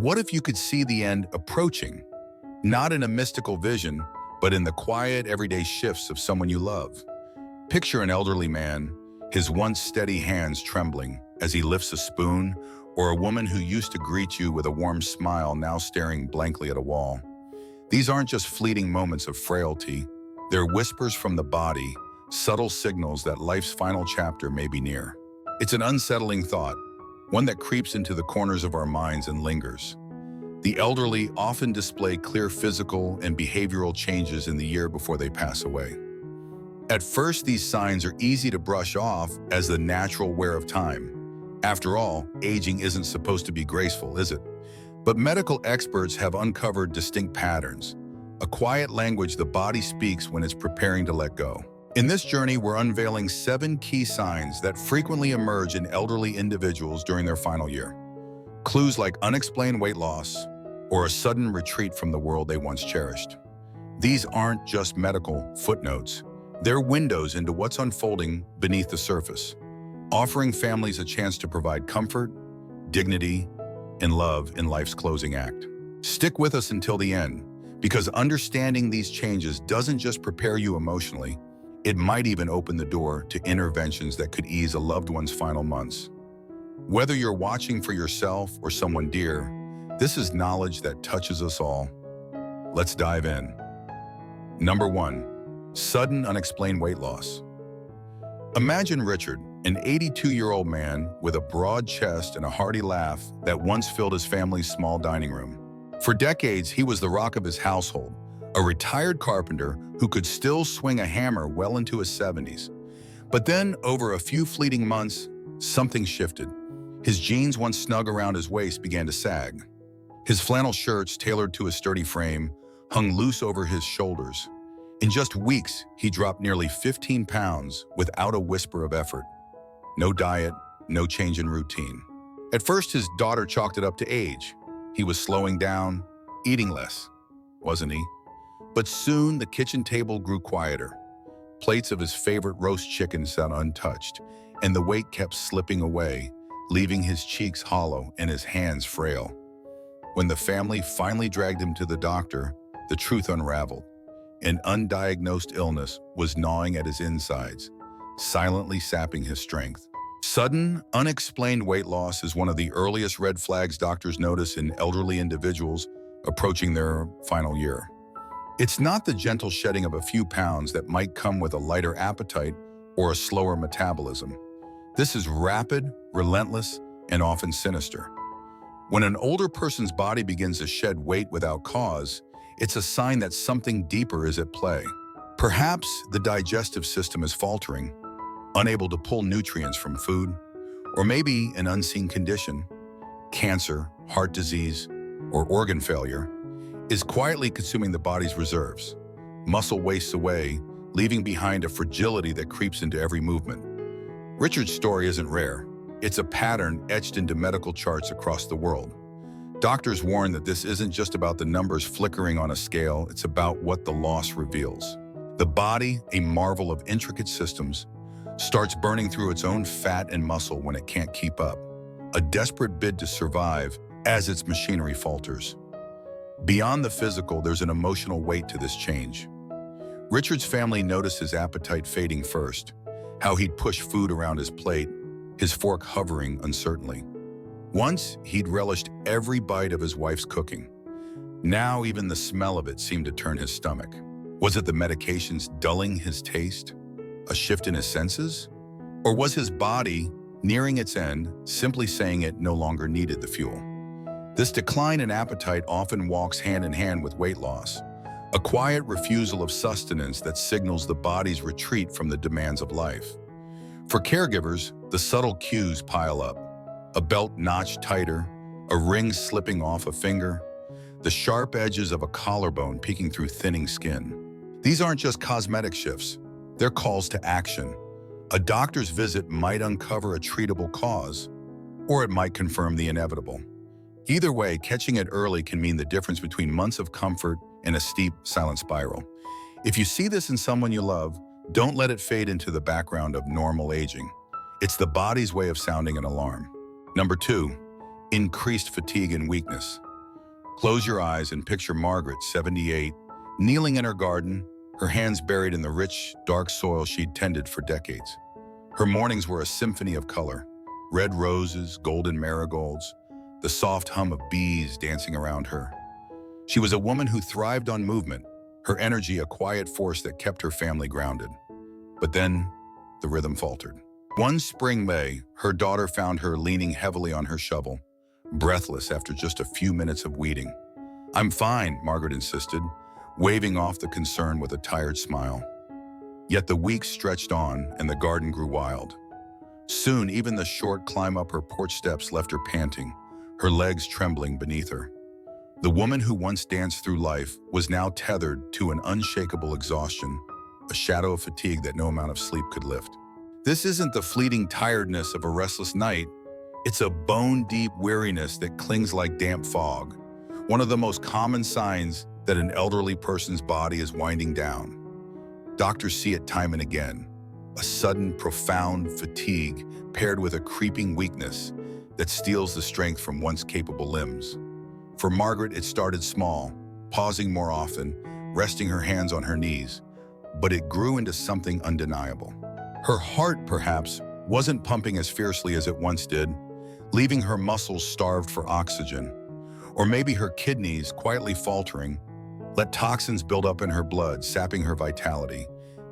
What if you could see the end approaching, not in a mystical vision, but in the quiet, everyday shifts of someone you love? Picture an elderly man, his once steady hands trembling as he lifts a spoon, or a woman who used to greet you with a warm smile now staring blankly at a wall. These aren't just fleeting moments of frailty, they're whispers from the body, subtle signals that life's final chapter may be near. It's an unsettling thought, one that creeps into the corners of our minds and lingers. The elderly often display clear physical and behavioral changes in the year before they pass away. At first, these signs are easy to brush off as the natural wear of time. After all, aging isn't supposed to be graceful, is it? But medical experts have uncovered distinct patterns, a quiet language the body speaks when it's preparing to let go. In this journey, we're unveiling 7 key signs that frequently emerge in elderly individuals during their final year. Clues like unexplained weight loss or a sudden retreat from the world they once cherished. These aren't just medical footnotes. They're windows into what's unfolding beneath the surface, offering families a chance to provide comfort, dignity, and love in life's closing act. Stick with us until the end, because understanding these changes doesn't just prepare you emotionally, it might even open the door to interventions that could ease a loved one's final months. Whether you're watching for yourself or someone dear, this is knowledge that touches us all. Let's dive in. Number 1. Sudden unexplained weight loss. Imagine Richard, an 82-year-old man with a broad chest and a hearty laugh that once filled his family's small dining room. For decades, he was the rock of his household, a retired carpenter who could still swing a hammer well into his 70s. But then, over a few fleeting months, something shifted. His jeans, once snug around his waist, began to sag. His flannel shirts, tailored to his sturdy frame, hung loose over his shoulders. In just weeks, he dropped nearly 15 pounds without a whisper of effort. No diet, no change in routine. At first, his daughter chalked it up to age. He was slowing down, eating less, wasn't he? But soon, the kitchen table grew quieter. Plates of his favorite roast chicken sat untouched, and the weight kept slipping away, leaving his cheeks hollow and his hands frail. When the family finally dragged him to the doctor, the truth unraveled. An undiagnosed illness was gnawing at his insides, silently sapping his strength. Sudden, unexplained weight loss is one of the earliest red flags doctors notice in elderly individuals approaching their final year. It's not the gentle shedding of a few pounds that might come with a lighter appetite or a slower metabolism. This is rapid, relentless, and often sinister. When an older person's body begins to shed weight without cause, it's a sign that something deeper is at play. Perhaps the digestive system is faltering, unable to pull nutrients from food, or maybe an unseen condition, cancer, heart disease, or organ failure, is quietly consuming the body's reserves. Muscle wastes away, leaving behind a fragility that creeps into every movement. Richard's story isn't rare. It's a pattern etched into medical charts across the world. Doctors warn that this isn't just about the numbers flickering on a scale, it's about what the loss reveals. The body, a marvel of intricate systems, starts burning through its own fat and muscle when it can't keep up, a desperate bid to survive as its machinery falters. Beyond the physical, there's an emotional weight to this change. Richard's family noticed his appetite fading first, how he'd push food around his plate, his fork hovering uncertainly. Once, he'd relished every bite of his wife's cooking. Now, even the smell of it seemed to turn his stomach. Was it the medications dulling his taste? A shift in his senses? Or was his body, nearing its end, simply saying it no longer needed the fuel? This decline in appetite often walks hand in hand with weight loss, a quiet refusal of sustenance that signals the body's retreat from the demands of life. For caregivers, the subtle cues pile up. A belt notched tighter, a ring slipping off a finger, the sharp edges of a collarbone peeking through thinning skin. These aren't just cosmetic shifts, they're calls to action. A doctor's visit might uncover a treatable cause, or it might confirm the inevitable. Either way, catching it early can mean the difference between months of comfort and a steep, silent spiral. If you see this in someone you love, don't let it fade into the background of normal aging. It's the body's way of sounding an alarm. Number 2, increased fatigue and weakness. Close your eyes and picture Margaret, 78, kneeling in her garden, her hands buried in the rich, dark soil she'd tended for decades. Her mornings were a symphony of color: red roses, golden marigolds, the soft hum of bees dancing around her. She was a woman who thrived on movement, her energy a quiet force that kept her family grounded. But then, the rhythm faltered. One spring May, her daughter found her leaning heavily on her shovel, breathless after just a few minutes of weeding. "I'm fine," Margaret insisted, waving off the concern with a tired smile. Yet the weeks stretched on and the garden grew wild. Soon, even the short climb up her porch steps left her panting, her legs trembling beneath her. The woman who once danced through life was now tethered to an unshakable exhaustion, a shadow of fatigue that no amount of sleep could lift. This isn't the fleeting tiredness of a restless night. It's a bone-deep weariness that clings like damp fog, one of the most common signs that an elderly person's body is winding down. Doctors see it time and again, a sudden, profound fatigue paired with a creeping weakness that steals the strength from once capable limbs. For Margaret, it started small, pausing more often, resting her hands on her knees, but it grew into something undeniable. Her heart, perhaps, wasn't pumping as fiercely as it once did, leaving her muscles starved for oxygen. Or maybe her kidneys, quietly faltering, let toxins build up in her blood, sapping her vitality.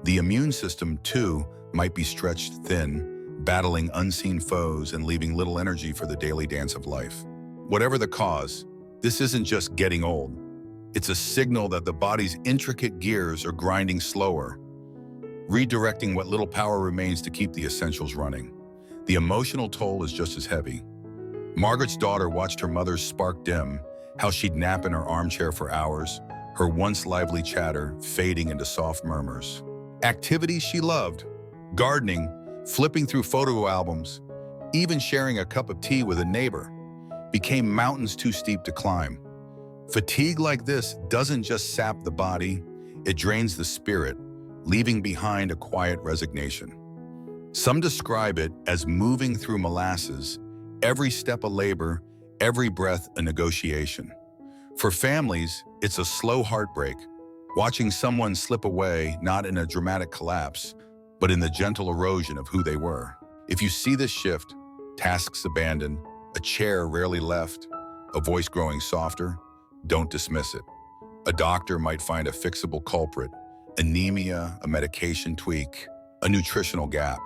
The immune system, too, might be stretched thin, battling unseen foes and leaving little energy for the daily dance of life. Whatever the cause, this isn't just getting old. It's a signal that the body's intricate gears are grinding slower, redirecting what little power remains to keep the essentials running. The emotional toll is just as heavy. Margaret's daughter watched her mother's spark dim, how she'd nap in her armchair for hours, her once lively chatter fading into soft murmurs. Activities she loved, gardening, flipping through photo albums, even sharing a cup of tea with a neighbor, became mountains too steep to climb. Fatigue like this doesn't just sap the body, it drains the spirit, leaving behind a quiet resignation. Some describe it as moving through molasses, every step a labor, every breath a negotiation. For families, it's a slow heartbreak, watching someone slip away not in a dramatic collapse, but in the gentle erosion of who they were. If you see this shift, tasks abandoned, a chair rarely left, a voice growing softer, don't dismiss it. A doctor might find a fixable culprit, anemia, a medication tweak, a nutritional gap.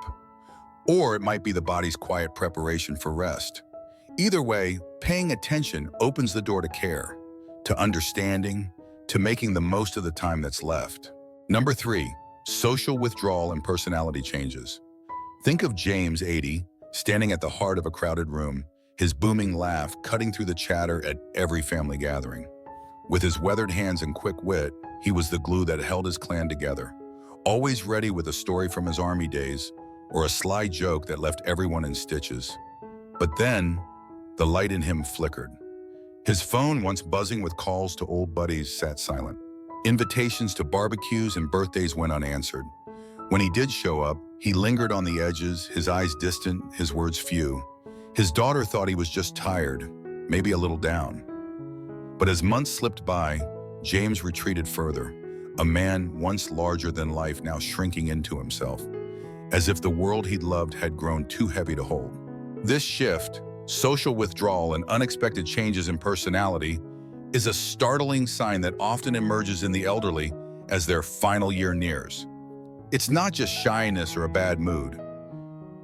Or it might be the body's quiet preparation for rest. Either way, paying attention opens the door to care, to understanding, to making the most of the time that's left. Number 3, social withdrawal and personality changes. Think of James, 80, standing at the heart of a crowded room, his booming laugh cutting through the chatter at every family gathering. With his weathered hands and quick wit, he was the glue that held his clan together, always ready with a story from his army days or a sly joke that left everyone in stitches. But then, the light in him flickered. His phone, once buzzing with calls to old buddies, sat silent. Invitations to barbecues and birthdays went unanswered. When he did show up, he lingered on the edges, his eyes distant, his words few. His daughter thought he was just tired, maybe a little down. But as months slipped by, James retreated further, a man once larger than life now shrinking into himself, as if the world he'd loved had grown too heavy to hold. This shift, social withdrawal and unexpected changes in personality, is a startling sign that often emerges in the elderly as their final year nears. It's not just shyness or a bad mood.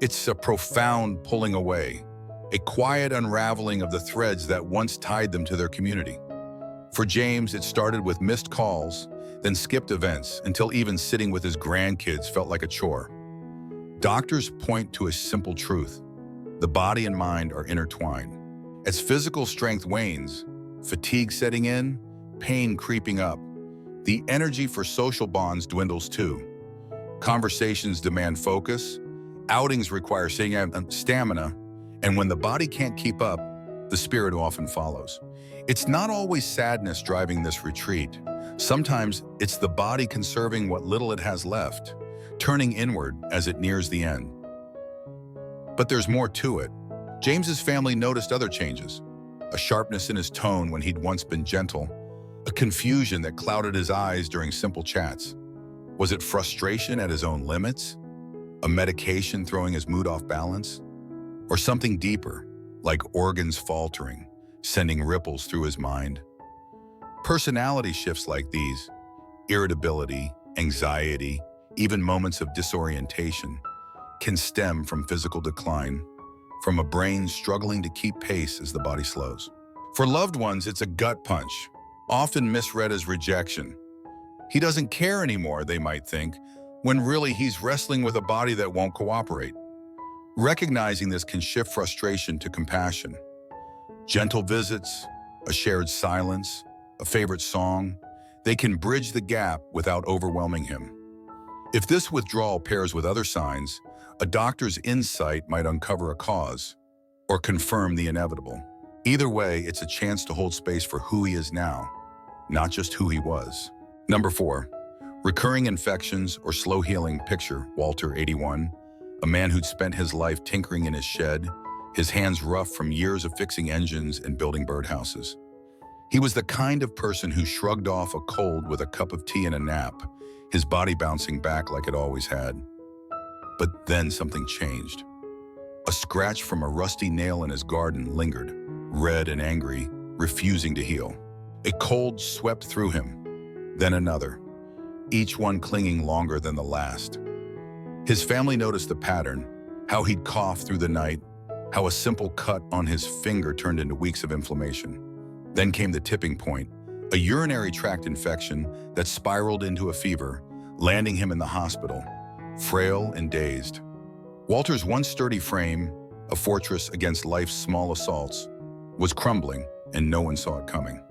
It's a profound pulling away, a quiet unraveling of the threads that once tied them to their community. For James, it started with missed calls, then skipped events, until even sitting with his grandkids felt like a chore. Doctors point to a simple truth: the body and mind are intertwined. As physical strength wanes, fatigue setting in, pain creeping up, the energy for social bonds dwindles too. Conversations demand focus, outings require stamina, and when the body can't keep up, the spirit often follows. It's not always sadness driving this retreat. Sometimes it's the body conserving what little it has left, turning inward as it nears the end. But there's more to it. James's family noticed other changes. a sharpness in his tone when he'd once been gentle, a confusion that clouded his eyes during simple chats. Was it frustration at his own limits? A medication throwing his mood off balance? Or something deeper, like organs faltering, sending ripples through his mind? Personality shifts like these, irritability, anxiety, even moments of disorientation, can stem from physical decline, from a brain struggling to keep pace as the body slows. For loved ones, it's a gut punch, often misread as rejection. He doesn't care anymore, they might think, when really he's wrestling with a body that won't cooperate. Recognizing this can shift frustration to compassion. Gentle visits, a shared silence, a favorite song, they can bridge the gap without overwhelming him. If this withdrawal pairs with other signs, a doctor's insight might uncover a cause or confirm the inevitable. Either way, it's a chance to hold space for who he is now, not just who he was. Number 4, recurring infections or slow healing. Picture Walter, 81, a man who'd spent his life tinkering in his shed, his hands rough from years of fixing engines and building birdhouses. He was the kind of person who shrugged off a cold with a cup of tea and a nap, his body bouncing back like it always had. But then something changed. A scratch from a rusty nail in his garden lingered, red and angry, refusing to heal. A cold swept through him, then another, each one clinging longer than the last. His family noticed the pattern, how he'd cough through the night, how a simple cut on his finger turned into weeks of inflammation. Then came the tipping point, a urinary tract infection that spiraled into a fever, landing him in the hospital, frail and dazed. Walter's once sturdy frame, a fortress against life's small assaults, was crumbling, and no one saw it coming.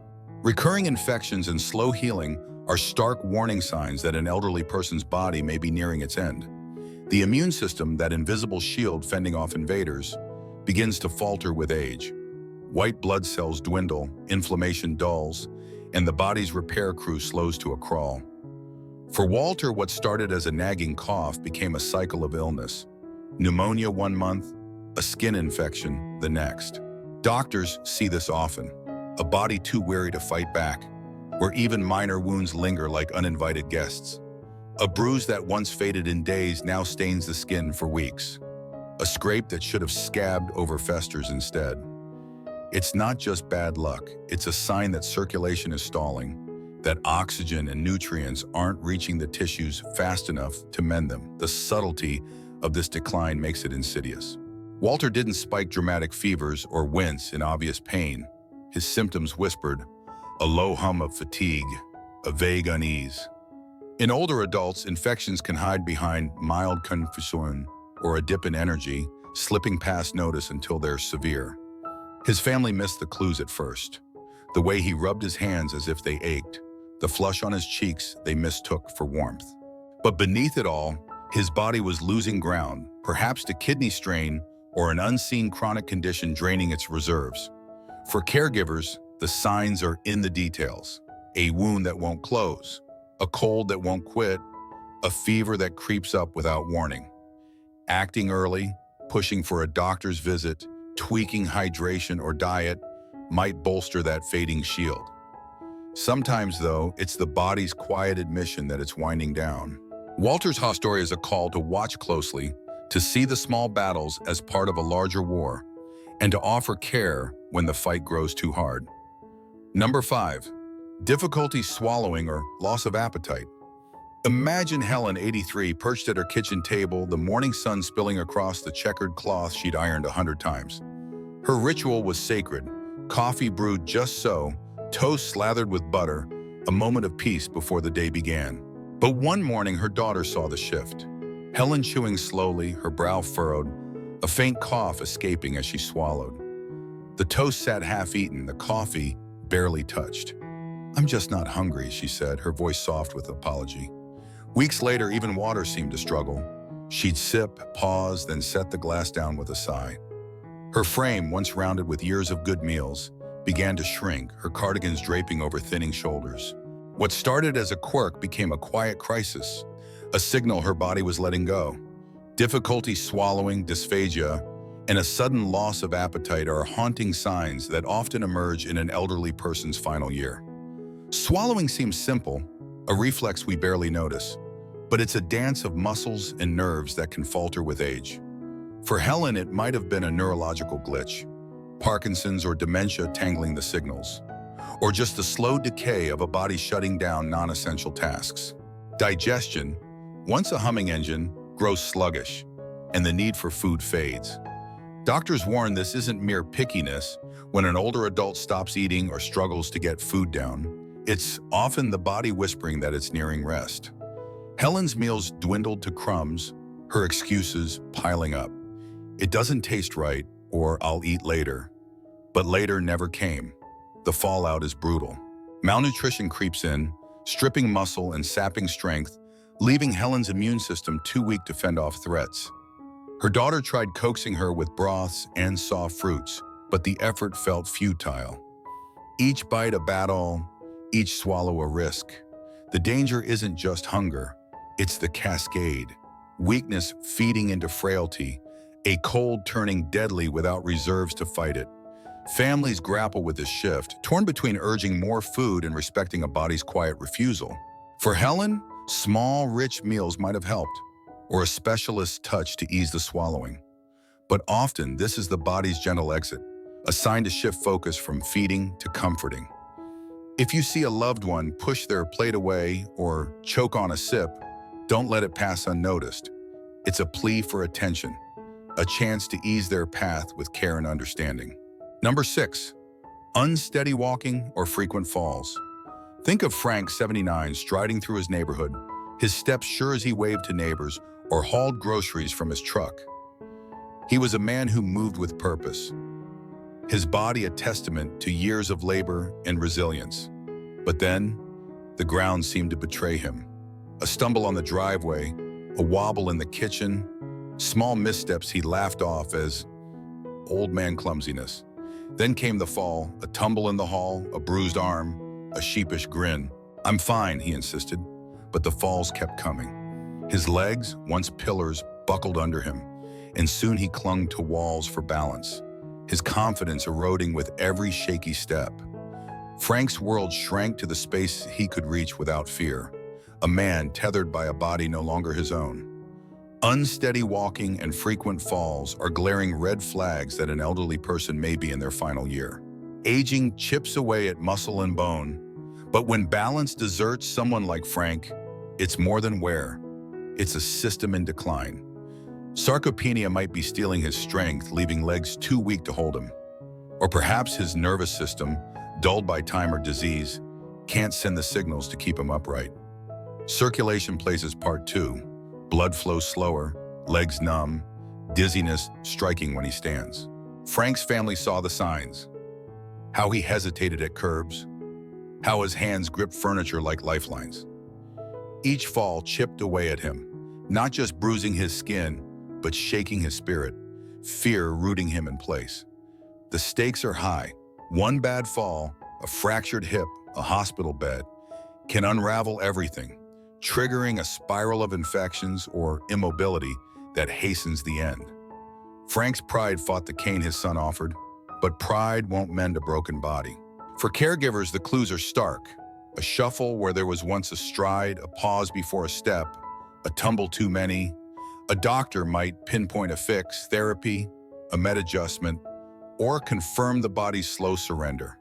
Recurring infections and slow healing are stark warning signs that an elderly person's body may be nearing its end. The immune system, that invisible shield fending off invaders, begins to falter with age. White blood cells dwindle, inflammation dulls, and the body's repair crew slows to a crawl. For Walter, what started as a nagging cough became a cycle of illness. Pneumonia one month, a skin infection the next. Doctors see this often, a body too weary to fight back, where even minor wounds linger like uninvited guests. A bruise that once faded in days now stains the skin for weeks. A scrape that should have scabbed over festers instead. It's not just bad luck, it's a sign that circulation is stalling, that oxygen and nutrients aren't reaching the tissues fast enough to mend them. The subtlety of this decline makes it insidious. Walter didn't spike dramatic fevers or wince in obvious pain. His symptoms whispered, a low hum of fatigue, a vague unease. In older adults, infections can hide behind mild confusion or a dip in energy, slipping past notice until they're severe. His family missed the clues at first. The way he rubbed his hands as if they ached, the flush on his cheeks they mistook for warmth. But beneath it all, his body was losing ground, perhaps to kidney strain or an unseen chronic condition draining its reserves. For caregivers, the signs are in the details. A wound that won't close, a cold that won't quit, a fever that creeps up without warning. Acting early, pushing for a doctor's visit, tweaking hydration or diet might bolster that fading shield. Sometimes, though, it's the body's quiet admission that it's winding down. Walter's story is a call to watch closely, to see the small battles as part of a larger war, and to offer care when the fight grows too hard. Number 5, difficulty swallowing or loss of appetite. Imagine Helen, 83, perched at her kitchen table, the morning sun spilling across the checkered cloth she'd ironed 100 times. Her ritual was sacred, coffee brewed just so, toast slathered with butter, a moment of peace before the day began. But one morning, her daughter saw the shift. Helen chewing slowly, her brow furrowed, a faint cough escaping as she swallowed. The toast sat half-eaten, the coffee barely touched. "I'm just not hungry," she said, her voice soft with apology. Weeks later, even water seemed to struggle. She'd sip, pause, then set the glass down with a sigh. Her frame, once rounded with years of good meals, began to shrink, her cardigans draping over thinning shoulders. What started as a quirk became a quiet crisis, a signal her body was letting go. Difficulty swallowing, dysphagia, and a sudden loss of appetite are haunting signs that often emerge in an elderly person's final year. Swallowing seems simple, a reflex we barely notice, but it's a dance of muscles and nerves that can falter with age. For Helen, it might have been a neurological glitch, Parkinson's or dementia tangling the signals, or just the slow decay of a body shutting down non-essential tasks. Digestion, once a humming engine, grows sluggish, and the need for food fades. Doctors warn this isn't mere pickiness. When an older adult stops eating or struggles to get food down, it's often the body whispering that it's nearing rest. Helen's meals dwindled to crumbs, her excuses piling up. It doesn't taste right, or I'll eat later. But later never came. The fallout is brutal. Malnutrition creeps in, stripping muscle and sapping strength, leaving Helen's immune system too weak to fend off threats. Her daughter tried coaxing her with broths and soft fruits, but the effort felt futile. Each bite a battle, each swallow a risk. The danger isn't just hunger, it's the cascade. Weakness feeding into frailty, a cold turning deadly without reserves to fight it. Families grapple with this shift, torn between urging more food and respecting a body's quiet refusal. For Helen, small, rich meals might have helped, or a specialist's touch to ease the swallowing. But often, this is the body's gentle exit, a sign to shift focus from feeding to comforting. If you see a loved one push their plate away or choke on a sip, don't let it pass unnoticed. It's a plea for attention, a chance to ease their path with care and understanding. Number 6, unsteady walking or frequent falls. Think of Frank, 79, striding through his neighborhood, his steps sure as he waved to neighbors or hauled groceries from his truck. He was a man who moved with purpose, his body a testament to years of labor and resilience. But then, the ground seemed to betray him. A stumble on the driveway, a wobble in the kitchen, small missteps he laughed off as old man clumsiness. Then came the fall, a tumble in the hall, a bruised arm, a sheepish grin. "I'm fine," he insisted, but the falls kept coming. His legs, once pillars, buckled under him, and soon he clung to walls for balance, his confidence eroding with every shaky step. Frank's world shrank to the space he could reach without fear, a man tethered by a body no longer his own. Unsteady walking and frequent falls are glaring red flags that an elderly person may be in their final year. Aging chips away at muscle and bone, but when balance deserts someone like Frank, it's more than wear. It's a system in decline. Sarcopenia might be stealing his strength, leaving legs too weak to hold him. Or perhaps his nervous system, dulled by time or disease, can't send the signals to keep him upright. Circulation plays its part too. Blood flows slower, legs numb, dizziness striking when he stands. Frank's family saw the signs. How he hesitated at curbs, how his hands gripped furniture like lifelines. Each fall chipped away at him, not just bruising his skin, but shaking his spirit, fear rooting him in place. The stakes are high. One bad fall, a fractured hip, a hospital bed, can unravel everything, triggering a spiral of infections or immobility that hastens the end. Frank's pride fought the cane his son offered, but pride won't mend a broken body. For caregivers, the clues are stark. A shuffle where there was once a stride, a pause before a step, a tumble too many. A doctor might pinpoint a fix, therapy, a med adjustment, or confirm the body's slow surrender.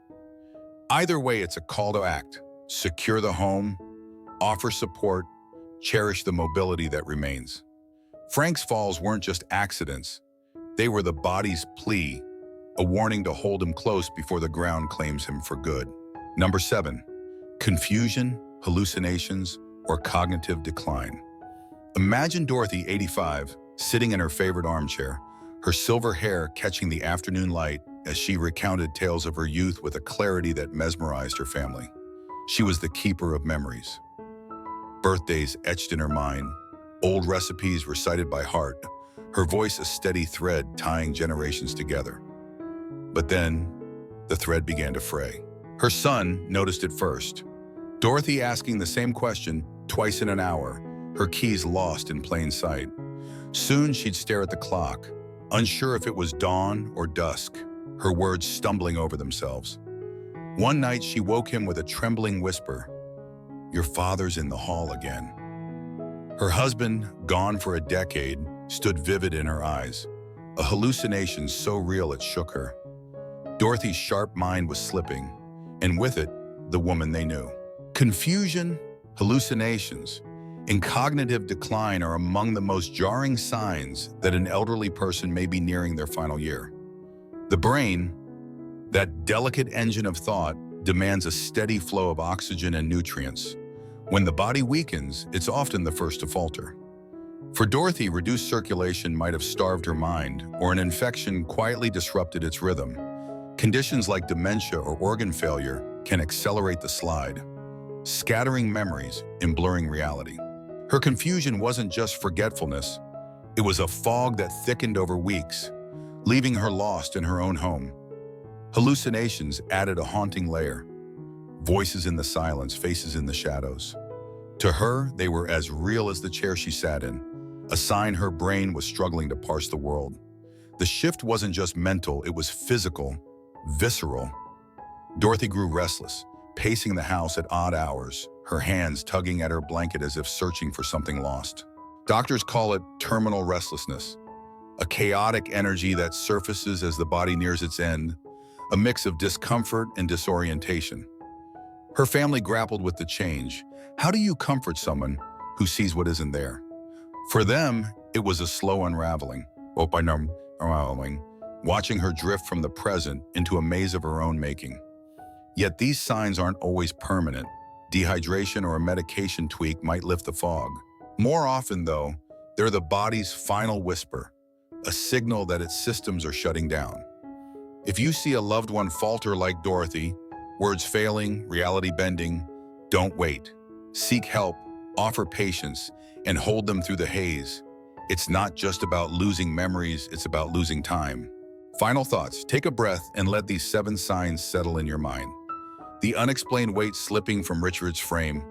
Either way, it's a call to act. Secure the home, offer support, cherish the mobility that remains. Frank's falls weren't just accidents. They were the body's plea, a warning to hold him close before the ground claims him for good. Number 7, confusion, hallucinations, or cognitive decline. Imagine Dorothy, 85, sitting in her favorite armchair, her silver hair catching the afternoon light as she recounted tales of her youth with a clarity that mesmerized her family. She was the keeper of memories. Birthdays etched in her mind, old recipes recited by heart, her voice a steady thread tying generations together. But then, the thread began to fray. Her son noticed it first. Dorothy asking the same question twice in an hour, her keys lost in plain sight. Soon she'd stare at the clock, unsure if it was dawn or dusk, her words stumbling over themselves. One night she woke him with a trembling whisper, "Your father's in the hall again." Her husband, gone for a decade, stood vivid in her eyes, a hallucination so real it shook her. Dorothy's sharp mind was slipping, and with it, the woman they knew. Confusion, hallucinations, and cognitive decline are among the most jarring signs that an elderly person may be nearing their final year. The brain, that delicate engine of thought, demands a steady flow of oxygen and nutrients. When the body weakens, it's often the first to falter. For Dorothy, reduced circulation might have starved her mind, or an infection quietly disrupted its rhythm. Conditions like dementia or organ failure can accelerate the slide, scattering memories and blurring reality. Her confusion wasn't just forgetfulness, it was a fog that thickened over weeks, leaving her lost in her own home. Hallucinations added a haunting layer. Voices in the silence, faces in the shadows. To her, they were as real as the chair she sat in, a sign her brain was struggling to parse the world. The shift wasn't just mental, it was physical, visceral. Dorothy grew restless, pacing the house at odd hours, her hands tugging at her blanket as if searching for something lost. Doctors call it terminal restlessness, a chaotic energy that surfaces as the body nears its end, a mix of discomfort and disorientation. Her family grappled with the change. How do you comfort someone who sees what isn't there? For them, it was a slow unraveling, watching her drift from the present into a maze of her own making. Yet these signs aren't always permanent. Dehydration or a medication tweak might lift the fog. More often, though, they're the body's final whisper, a signal that its systems are shutting down. If you see a loved one falter like Dorothy, words failing, reality bending, don't wait. Seek help, offer patience, and hold them through the haze. It's not just about losing memories, it's about losing time. Final thoughts. Take a breath and let these 7 signs settle in your mind. The unexplained weight slipping from Richard's frame,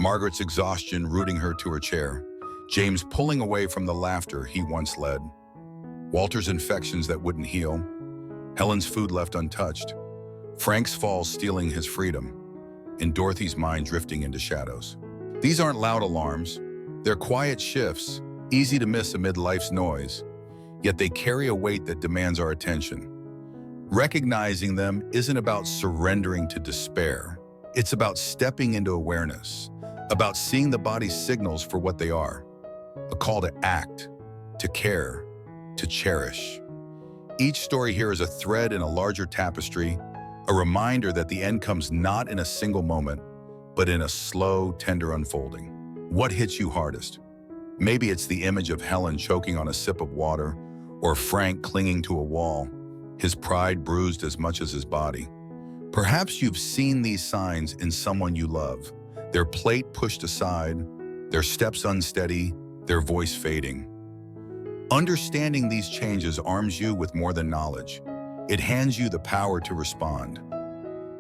Margaret's exhaustion rooting her to her chair, James pulling away from the laughter he once led, Walter's infections that wouldn't heal, Helen's food left untouched, Frank's fall stealing his freedom, and Dorothy's mind drifting into shadows. These aren't loud alarms, they're quiet shifts, easy to miss amid life's noise, yet they carry a weight that demands our attention. Recognizing them isn't about surrendering to despair, it's about stepping into awareness, about seeing the body's signals for what they are, a call to act, to care, to cherish. Each story here is a thread in a larger tapestry, a reminder that the end comes not in a single moment, but in a slow, tender unfolding. What hits you hardest? Maybe it's the image of Helen choking on a sip of water, or Frank clinging to a wall, his pride bruised as much as his body. Perhaps you've seen these signs in someone you love, their plate pushed aside, their steps unsteady, their voice fading. Understanding these changes arms you with more than knowledge. It hands you the power to respond.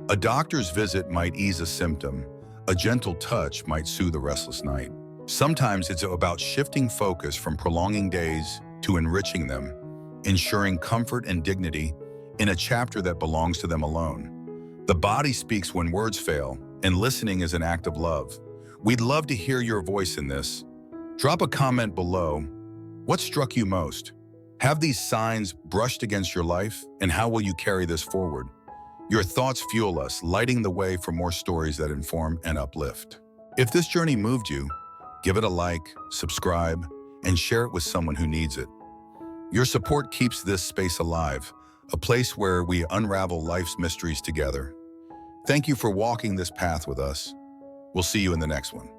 A doctor's visit might ease a symptom. A gentle touch might soothe a restless night. Sometimes it's about shifting focus from prolonging days to enriching them, ensuring comfort and dignity in a chapter that belongs to them alone. The body speaks when words fail, and listening is an act of love. We'd love to hear your voice in this. Drop a comment below. What struck you most? Have these signs brushed against your life, and how will you carry this forward? Your thoughts fuel us, lighting the way for more stories that inform and uplift. If this journey moved you, give it a like, subscribe, and share it with someone who needs it. Your support keeps this space alive, a place where we unravel life's mysteries together. Thank you for walking this path with us. We'll see you in the next one.